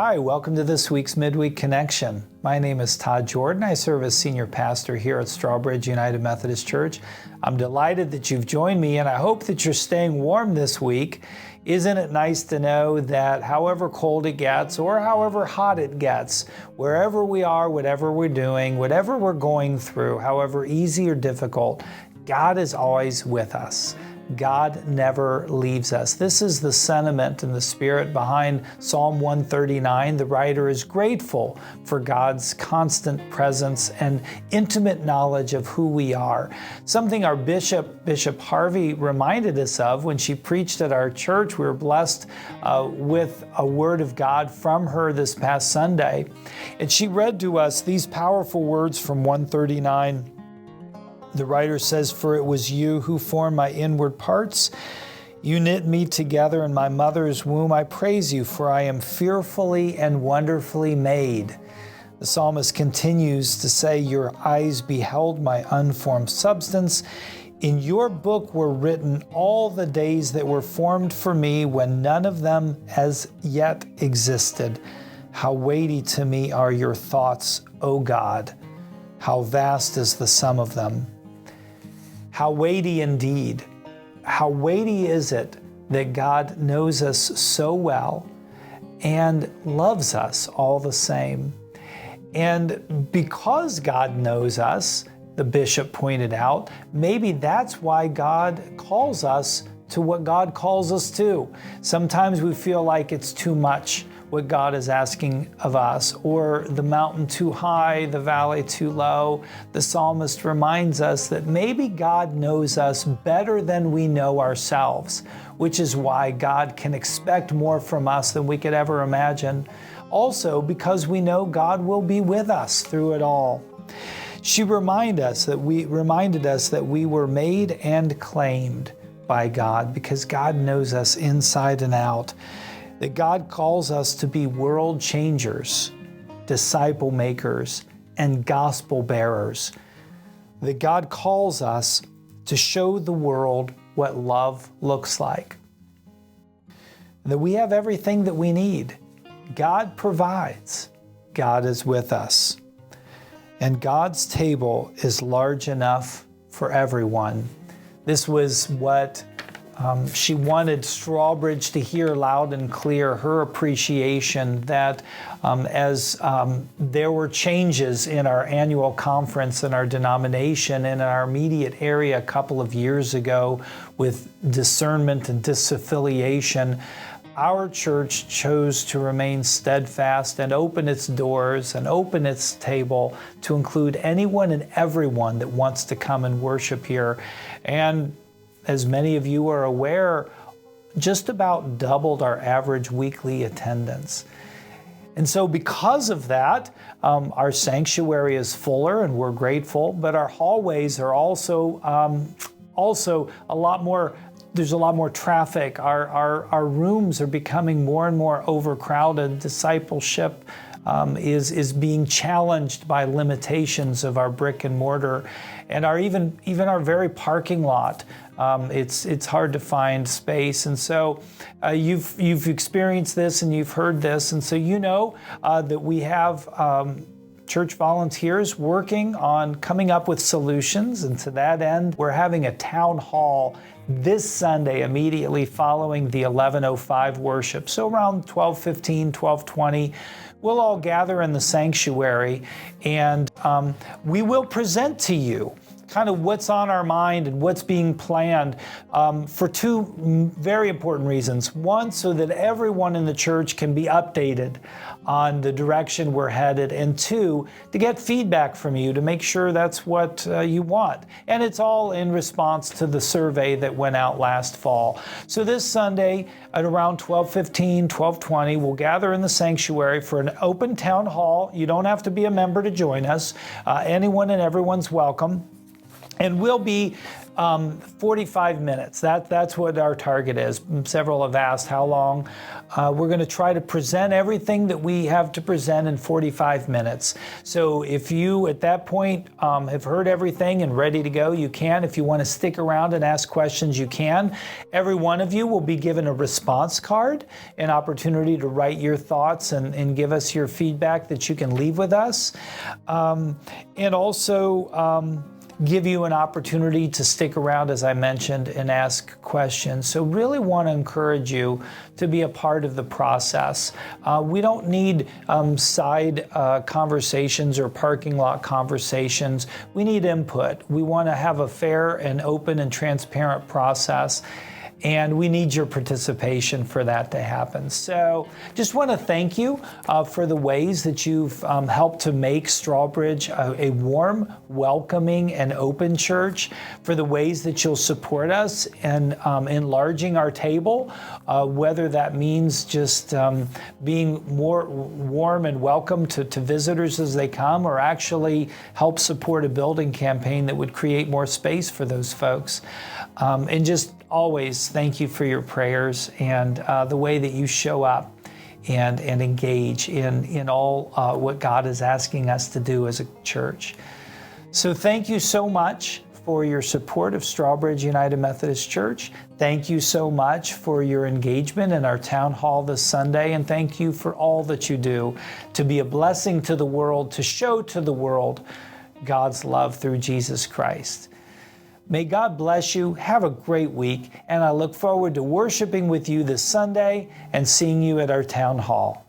Hi, welcome to this week's Midweek Connection. My name is Todd Jordan. I serve as senior pastor here at Strawbridge United Methodist Church. I'm delighted that you've joined me, and I hope that you're staying warm this week. Isn't it nice to know that however cold it gets or however hot it gets, wherever we are, whatever we're doing, whatever we're going through, however easy or difficult, God is always with us. God never leaves us. This is the sentiment and the spirit behind Psalm 139. The writer is grateful for God's constant presence and intimate knowledge of who we are. Something our Bishop Harvey reminded us of when she preached at our church. We were blessed with a word of God from her this past Sunday. And she read to us these powerful words from 139. The writer says, "For it was you who formed my inward parts. You knit me together in my mother's womb. I praise you, for I am fearfully and wonderfully made." The psalmist continues to say, "Your eyes beheld my unformed substance. In your book were written all the days that were formed for me, when none of them as yet existed. How weighty to me are your thoughts, O God! How vast is the sum of them." How weighty indeed. How weighty is it that God knows us so well and loves us all the same. And because God knows us, the bishop pointed out, maybe that's why God calls us to what God calls us to. Sometimes we feel like it's too much what God is asking of us, or the mountain too high, the valley too low. The psalmist reminds us that maybe God knows us better than we know ourselves, which is why God can expect more from us than we could ever imagine. Also, because we know God will be with us through it all. She reminded us that we were made and claimed by God because God knows us inside and out. That God calls us to be world changers, disciple makers, and gospel bearers. That God calls us to show the world what love looks like. That we have everything that we need. God provides. God is with us. And God's table is large enough for everyone. This was what she wanted Strawbridge to hear loud and clear, her appreciation that as there were changes in our annual conference in our denomination in our immediate area a couple of years ago with discernment and disaffiliation, our church chose to remain steadfast and open its doors and open its table to include anyone and everyone that wants to come and worship here. And as many of you are aware, just about doubled our average weekly attendance. And so because of that, our sanctuary is fuller and we're grateful, but our hallways are also a lot more, there's a lot more traffic. Our rooms are becoming more and more overcrowded. Discipleship is being challenged by limitations of our brick and mortar, and even our very parking lot. It's hard to find space, and so you've experienced this and you've heard this, and so you know that we have church volunteers working on coming up with solutions, and to that end, we're having a town hall this Sunday immediately following the 11:05 worship. So around 12:15, 12:20, we'll all gather in the sanctuary, and we will present to you kind of what's on our mind and what's being planned for two very important reasons. One, so that everyone in the church can be updated on the direction we're headed, and two, to get feedback from you to make sure that's what you want. And it's all in response to the survey that went out last fall. So this Sunday at around 12:15, 12:20, we'll gather in the sanctuary for an open town hall. You don't have to be a member to join us. Anyone and everyone's welcome. And we'll be 45 minutes. That's what our target is. Several have asked how long. We're going to try to present everything that we have to present in 45 minutes. So if you, at that point, have heard everything and ready to go, you can. If you want to stick around and ask questions, you can. Every one of you will be given a response card, an opportunity to write your thoughts and give us your feedback that you can leave with us. And also, give you an opportunity to stick around, as I mentioned, and ask questions. So really want to encourage you to be a part of the process. We don't need side conversations or parking lot conversations. We need input. We want to have a fair and open and transparent process. And we need your participation for that to happen. So just want to thank you for the ways that you've helped to make Strawbridge a warm, welcoming, and open church, for the ways that you'll support us in enlarging our table, whether that means just being more warm and welcome to visitors as they come, or actually help support a building campaign that would create more space for those folks. And just always thank you for your prayers and the way that you show up and engage in all what God is asking us to do as a church. So thank you so much for your support of Strawbridge United Methodist Church. Thank you so much for your engagement in our town hall this Sunday, and thank you for all that you do to be a blessing to the world, to show to the world God's love through Jesus Christ. May God bless you. Have a great week, and I look forward to worshiping with you this Sunday and seeing you at our town hall.